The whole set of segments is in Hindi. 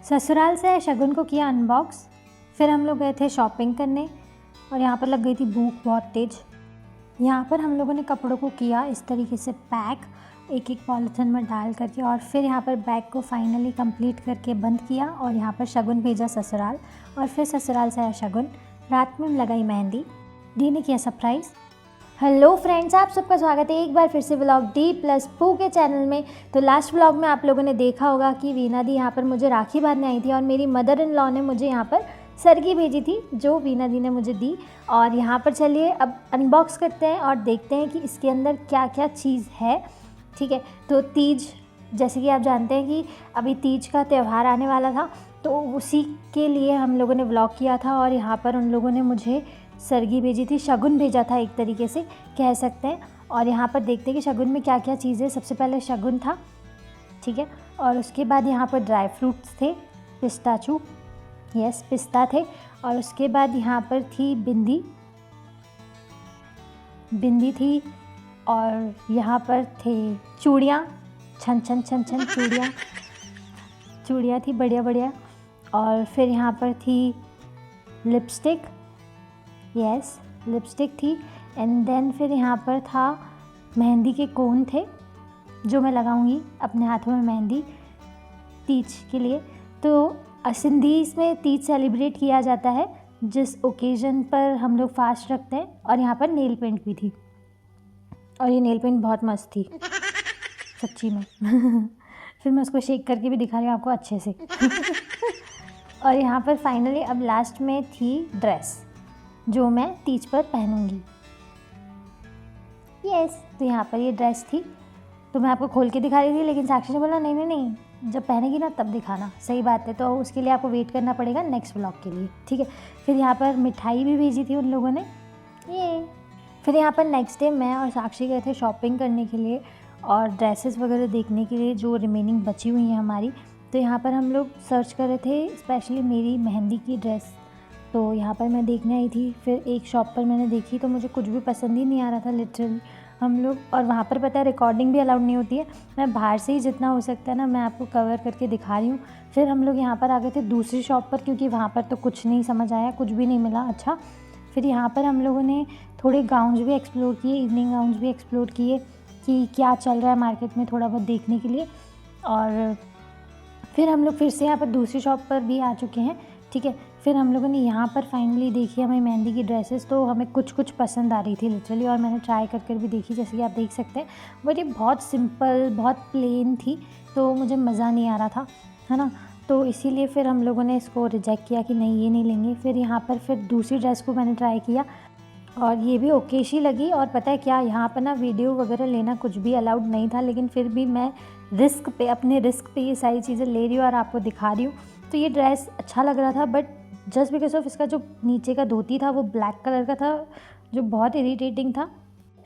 ससुराल से शगुन को किया अनबॉक्स। फिर हम लोग गए थे शॉपिंग करने और यहाँ पर लग गई थी भूख बहुत तेज़। यहाँ पर हम लोगों ने कपड़ों को किया इस तरीके से पैक, एक एक पॉलीथिन में डाल करके, और फिर यहाँ पर बैग को फाइनली कंप्लीट करके बंद किया और यहाँ पर शगुन भेजा ससुराल। और फिर ससुराल से आया शगुन, रात में लगाई मेहंदी, डी ने किया सरप्राइज़। हेलो फ्रेंड्स, आप सबका स्वागत है एक बार फिर से व्लॉग डी प्लस पू के चैनल में। तो लास्ट व्लॉग में आप लोगों ने देखा होगा कि वीना दी यहाँ पर मुझे राखी बांधने आई थी और मेरी मदर इन लॉ ने मुझे यहाँ पर सरगी भेजी थी जो वीना दी ने मुझे दी। और यहाँ पर चलिए अब अनबॉक्स करते हैं और देखते हैं कि इसके अंदर क्या क्या चीज़ है। ठीक है, तो तीज, जैसे कि आप जानते हैं कि अभी तीज का त्यौहार आने वाला था, तो उसी के लिए हम लोगों ने व्लॉग किया था और यहाँ पर उन लोगों ने मुझे सरगी भेजी थी, शगुन भेजा था एक तरीके से कह सकते हैं। और यहाँ पर देखते हैं कि शगुन में क्या क्या चीज़ें। सबसे पहले शगुन था, ठीक है, और उसके बाद यहाँ पर ड्राई फ्रूट्स थे, पिस्ताचू, यस पिस्ता थे, और उसके बाद यहाँ पर थी बिंदी थी, और यहाँ पर थे चूड़ियाँ, छन छन छन छन चूड़ियाँ थी बढ़िया बढ़िया। और फिर यहाँ पर थी लिपस्टिक, यस लिपस्टिक थी। एंड देन फिर यहाँ पर था मेहंदी के कोन थे जो मैं लगाऊंगी अपने हाथों में मेहंदी तीज के लिए। तो सिंधी में तीज सेलिब्रेट किया जाता है जिस ओकेज़न पर हम लोग फास्ट रखते हैं। और यहाँ पर नेल पेंट भी थी और ये नेल पेंट बहुत मस्त थी सच्ची में फिर मैं उसको शेक करके भी दिखा रही हूँ आपको अच्छे से और यहाँ पर फाइनली अब लास्ट में थी ड्रेस जो मैं तीज पर पहनूंगी, यस। तो यहाँ पर ये ड्रेस थी, तो मैं आपको खोल के दिखा रही थी, लेकिन साक्षी ने बोला नहीं नहीं नहीं, जब पहनेगी ना तब दिखाना। सही बात है, तो उसके लिए आपको वेट करना पड़ेगा नेक्स्ट व्लॉग के लिए, ठीक है। फिर यहाँ पर मिठाई भी भेजी थी उन लोगों ने, ये। फिर यहाँ पर नेक्स्ट डे मैं और साक्षी गए थे शॉपिंग करने के लिए और ड्रेसेस वगैरह देखने के लिए जो रिमेनिंग बची हुई हैं हमारी। तो यहाँ पर हम लोग सर्च कर रहे थे स्पेशली मेरी मेहंदी की ड्रेस, तो यहाँ पर मैं देखने आई थी। फिर एक शॉप पर मैंने देखी तो मुझे कुछ भी पसंद ही नहीं आ रहा था लिटरली। हम लोग, और वहाँ पर पता है रिकॉर्डिंग भी अलाउड नहीं होती है, मैं बाहर से ही जितना हो सकता है ना मैं आपको कवर करके दिखा रही हूँ। फिर हम लोग यहाँ पर आ गए थे दूसरी शॉप पर क्योंकि वहाँ पर तो कुछ नहीं समझ आया, कुछ भी नहीं मिला अच्छा। फिर यहाँ पर हम लोगों ने थोड़े गाउन्स भी एक्सप्लोर किए, इवनिंग गाउन्स भी एक्सप्लोर किए कि क्या चल रहा है मार्केट में थोड़ा बहुत देखने के लिए। और फिर हम लोग फिर से यहाँ पर दूसरी शॉप पर भी आ चुके हैं, ठीक है। फिर हम लोगों ने यहाँ पर फाइनली देखी हमें मेहंदी की ड्रेसेस, तो हमें कुछ कुछ पसंद आ रही थी लिटरली, और मैंने ट्राई कर भी देखी जैसे कि आप देख सकते हैं। बट ये बहुत सिंपल, बहुत प्लेन थी, तो मुझे मज़ा नहीं आ रहा था, है ना। तो इसीलिए फिर हम लोगों ने इसको रिजेक्ट किया कि नहीं ये नहीं लेंगे। फिर यहाँ पर फिर दूसरी ड्रेस को मैंने ट्राई किया और ये भी ओकेशी लगी। और पता है क्या, यहाँ पर ना वीडियो वगैरह लेना कुछ भी अलाउड नहीं था, लेकिन फिर भी मैं रिस्क पे, अपने रिस्क पे ये सारी चीज़ें ले रही हूँ और आपको दिखा रही हूँ। तो ये ड्रेस अच्छा लग रहा था, बट जस्ट बिकॉज ऑफ इसका जो नीचे का धोती था वो ब्लैक कलर का था जो बहुत इरिटेटिंग था।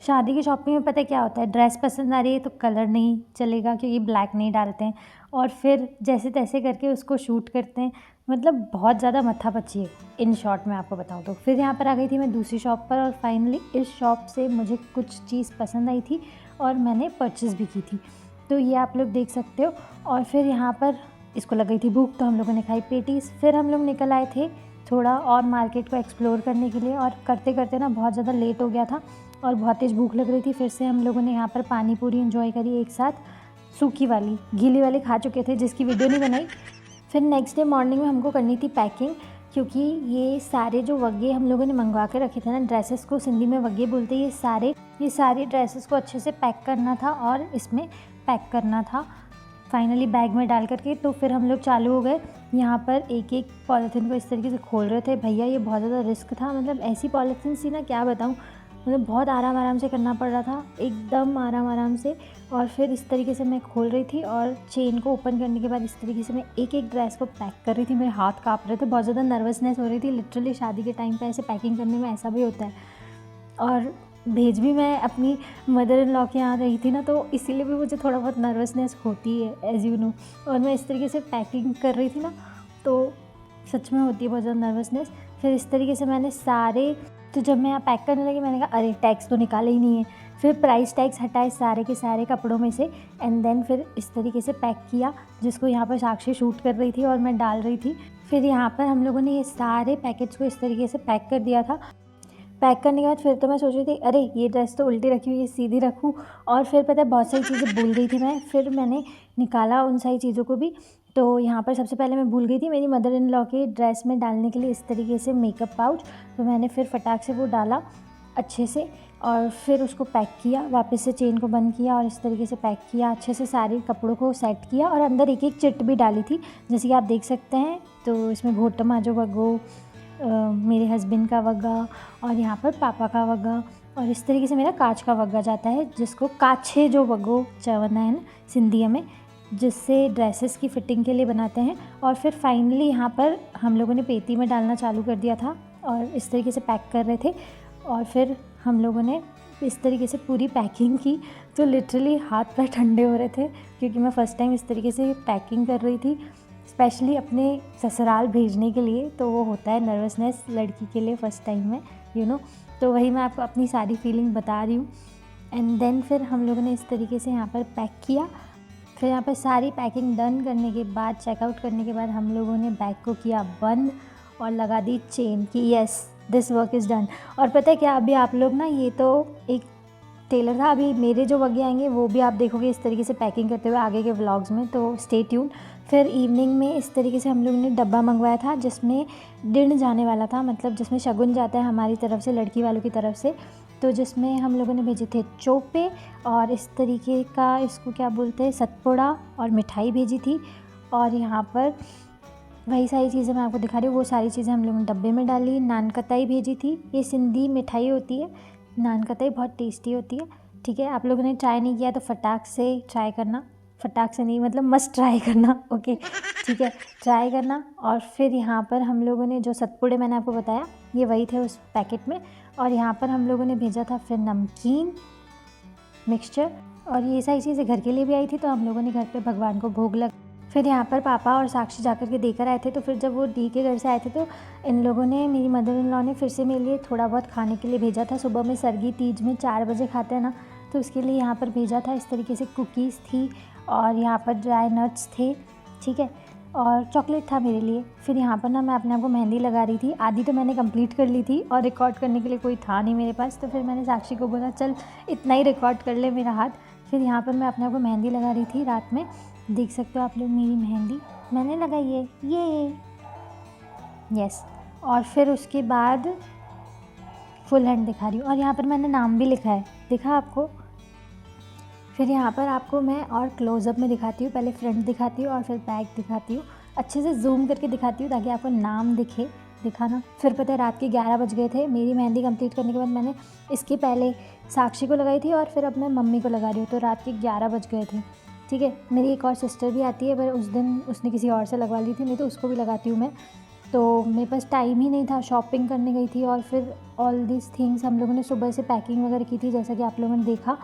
शादी की शॉपिंग में पता है क्या होता है, ड्रेस पसंद आ रही है तो कलर नहीं चलेगा क्योंकि ब्लैक नहीं डालते हैं, और फिर जैसे तैसे करके उसको शूट करते हैं, मतलब बहुत ज़्यादा मत्थापच्ची है इन शॉर्ट में आपको बताऊँ तो। फिर यहाँ पर आ गई थी मैं दूसरी शॉप पर और फाइनली इस शॉप से मुझे कुछ चीज़ पसंद आई थी और मैंने परचेज़ भी की थी, तो ये आप लोग देख सकते हो। और फिर यहाँ पर इसको लग गई थी भूख, तो हम लोगों ने खाई पेटीज़। फिर हम लोग निकल आए थे थोड़ा और मार्केट को एक्सप्लोर करने के लिए, और करते करते ना बहुत ज़्यादा लेट हो गया था और बहुत तेज़ भूख लग रही थी। फिर से हम लोगों ने यहाँ पर पानी पूरी एंजॉय करी एक साथ, सूखी वाली, गीली वाली खा चुके थे जिसकी वीडियो नहीं बनाई। फिर नेक्स्ट डे मॉर्निंग में हमको करनी थी पैकिंग, क्योंकि ये सारे जो वग्गे हम लोगों ने मंगवा के रखे थे ना, ड्रेसेस को सिंधी में वग्गे बोलते हैं, ये सारे ड्रेसेस को अच्छे से पैक करना था और इसमें पैक करना था फाइनली बैग में डाल करके। तो फिर हम लोग चालू हो गए, यहाँ पर एक एक पॉलीथीन को इस तरीके से खोल रहे थे। भैया ये बहुत ज़्यादा रिस्क था, मतलब ऐसी पॉलीथीन थी ना क्या बताऊँ, मतलब बहुत आराम आराम से करना पड़ रहा था, एकदम आराम आराम से। और फिर इस तरीके से मैं खोल रही थी और चेन को ओपन करने के बाद इस तरीके से मैं एक एक ड्रेस को पैक कर रही थी। मेरे हाथ काँप रहे थे, बहुत ज़्यादा नर्वसनेस हो रही थी लिटरली। शादी के टाइम पे ऐसे पैकिंग करने में ऐसा भी होता है। और भेज भी मैं अपनी मदर इन लॉ के यहाँ रही थी ना, तो इसीलिए भी मुझे थोड़ा बहुत नर्वसनेस होती है एज़ यू नो। और मैं इस तरीके से पैकिंग कर रही थी ना, तो सच में होती है बहुत ज़्यादा नर्वसनेस। फिर इस तरीके से मैंने सारे, तो जब मैं यहाँ पैक करने लगी मैंने कहा अरे टैग्स तो निकाले ही नहीं है, फिर प्राइस टैग्स हटाए सारे के सारे कपड़ों में से, एंड देन फिर इस तरीके से पैक किया, जिसको यहाँ पर साक्षी शूट कर रही थी और मैं डाल रही थी। फिर यहाँ पर हम लोगों ने ये सारे पैकेट्स को इस तरीके से पैक कर दिया था। पैक करने के बाद फिर तो मैं सोच रही थी अरे ये ड्रेस तो उल्टी रखी हुई है, सीधी रखूँ, और फिर पता है बहुत सारी चीज़ें भूल गई थी मैं। फिर मैंने निकाला उन सारी चीज़ों को भी। तो यहाँ पर सबसे पहले मैं भूल गई थी मेरी मदर इन लॉ के ड्रेस में डालने के लिए इस तरीके से मेकअप पाउच, तो मैंने फिर फटाक से वो डाला अच्छे से, और फिर उसको पैक किया, वापस से चेन को बंद किया और इस तरीके से पैक किया, अच्छे से सारे कपड़ों को सेट किया, और अंदर एक एक चिट भी डाली थी जैसे कि आप देख सकते हैं। तो इसमें घोटम आजो वगो, मेरे हस्बैंड का वग्गा, और यहाँ पर पापा का वग्गा, और इस तरीके से मेरा कांच का वग्गा जाता है जिसको काछे जो वगो चवंदा है ना सिंधी में, जिससे ड्रेसेस की फ़िटिंग के लिए बनाते हैं। और फिर फाइनली यहाँ पर हम लोगों ने पेटी में डालना चालू कर दिया था और इस तरीके से पैक कर रहे थे, और फिर हम लोगों ने इस तरीके से पूरी पैकिंग की। तो लिटरली हाथ पैर ठंडे हो रहे थे क्योंकि मैं फ़र्स्ट टाइम इस तरीके से पैकिंग कर रही थी, स्पेशली अपने ससुराल भेजने के लिए। तो वो होता है नर्वसनेस लड़की के लिए फ़र्स्ट टाइम में, यू नो। तो वही मैं आपको अपनी सारी फीलिंग बता रही हूँ। एंड देन फिर हम लोगों ने इस तरीके से यहाँ पर पैक किया। फिर यहाँ पर सारी पैकिंग डन करने के बाद, चेकआउट करने के बाद, हम लोगों ने बैग को किया बंद और लगा दी चेन कि yes this work is done. और पता है क्या, अभी आप लोग ना, ये तो एक टेलर था, अभी मेरे जो वगे आएंगे वो भी आप देखोगे इस तरीके से पैकिंग करते हुए आगे के व्लॉग्स में, तो स्टे ट्यून। फिर इवनिंग में इस तरीके से हम लोगों ने डब्बा मंगवाया था जिसमें डिन जाने वाला था, मतलब जिसमें शगुन जाता है हमारी तरफ से, लड़की वालों की तरफ से। तो जिसमें हम लोगों ने भेजे थे चोपे और इस तरीके का, इसको क्या बोलते हैं, सतपुड़ा, और मिठाई भेजी थी। और यहाँ पर वही सारी चीज़ें मैं आपको दिखा रही हूँ, वो सारी चीज़ें हम लोगों ने डब्बे में डाली। नान कताई भेजी थी, ये सिंधी मिठाई होती है, नान कताई बहुत टेस्टी होती है। ठीक है, आप लोगों ने ट्राई नहीं किया तो फटाक से ट्राई करना, फटाक से नहीं मतलब मस्ट ट्राई करना, ओके ठीक है, ट्राई करना। और फिर यहाँ पर हम लोगों ने जो सतपुड़े मैंने आपको बताया, ये वही थे उस पैकेट में। और यहाँ पर हम लोगों ने भेजा था फिर नमकीन मिक्सचर, और ये सारी चीज़ें घर के लिए भी आई थी, तो हम लोगों ने घर पे भगवान को भोग लगा। फिर यहाँ पर पापा और साक्षी जाकर के देकर आए थे। तो फिर जब वो डी के घर से आए थे तो इन लोगों ने, मेरी मदर इन लॉ ने फिर से मेरे लिए थोड़ा बहुत खाने के लिए भेजा था। सुबह में सरगी तीज में 4 बजे खाते हैं ना, तो उसके लिए यहाँ पर भेजा था। इस तरीके से कुकीज़ थी और यहाँ पर ड्राई नट्स थे, ठीक है, और चॉकलेट था मेरे लिए। फिर यहाँ पर ना मैं अपने आप को मेहंदी लगा रही थी, आधी तो मैंने कंप्लीट कर ली थी और रिकॉर्ड करने के लिए कोई था नहीं मेरे पास। तो फिर मैंने साक्षी को बोला चल इतना ही रिकॉर्ड कर ले मेरा हाथ। फिर यहाँ पर मैं अपने आप को मेहंदी लगा रही थी रात में, देख सकते हो आप लोग मेरी मेहंदी मैंने लगाई है ये, यस। और फिर उसके बाद फुल हैंड दिखा रही हूँ, और यहाँ पर मैंने नाम भी लिखा है, दिखा आपको। फिर यहाँ पर आपको मैं और क्लोज़अप में दिखाती हूँ, पहले फ्रंट दिखाती हूँ और फिर बैक दिखाती हूँ, अच्छे से जूम करके दिखाती हूँ ताकि आपको नाम दिखे, दिखाना। फिर पता है रात के 11 बज गए थे मेरी मेहंदी कंप्लीट करने के बाद। मैंने इसके पहले साक्षी को लगाई थी और फिर अब मैं मम्मी को लगा रही हूँ, तो रात के 11 बज गए थे, ठीक है। मेरी एक और सिस्टर भी आती है, पर उस दिन उसने किसी और से लगवा ली थी, नहीं तो उसको भी लगाती हूँ मैं। तो मेरे पास टाइम ही नहीं था, शॉपिंग करने गई थी, और फिर ऑल दिस थिंग्स हम लोगों ने सुबह से पैकिंग वगैरह की थी, जैसा कि आप लोगों ने देखा,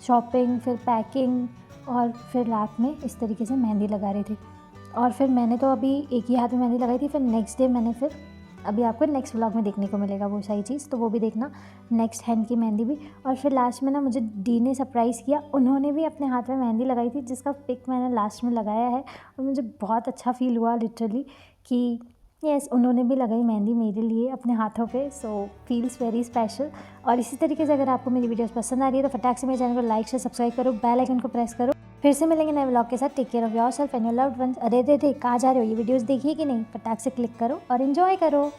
शॉपिंग फिर पैकिंग, और फिर रात में इस तरीके से मेहंदी लगा रही थी। और फिर मैंने तो अभी एक ही हाथ में मेहंदी लगाई थी, फिर नेक्स्ट डे मैंने फिर, अभी आपको नेक्स्ट व्लॉग में देखने को मिलेगा वो सारी चीज़, तो वो भी देखना, नेक्स्ट हैंड की मेहंदी भी। और फिर लास्ट में ना मुझे डी ने सरप्राइज़ किया, उन्होंने भी अपने हाथ में मेहंदी लगाई थी जिसका पिक मैंने लास्ट में लगाया है, और मुझे बहुत अच्छा फील हुआ लिटरली कि यस उन्होंने भी लगाई मेहंदी मेरे लिए अपने हाथों पे, सो फील्स वेरी स्पेशल। और इसी तरीके से अगर आपको मेरी वीडियोस पसंद आ रही है तो फटाक से मेरे चैनल को लाइक से सब्सक्राइब करो, बेल आइकन को प्रेस करो। फिर से मिलेंगे नए व्लॉग के साथ। Take care of yourself and your loved ones. अरे रे रे कहाँ जा रहे हो, ये वीडियोस देखिए कि नहीं, फटाक से क्लिक करो और एंजॉय करो।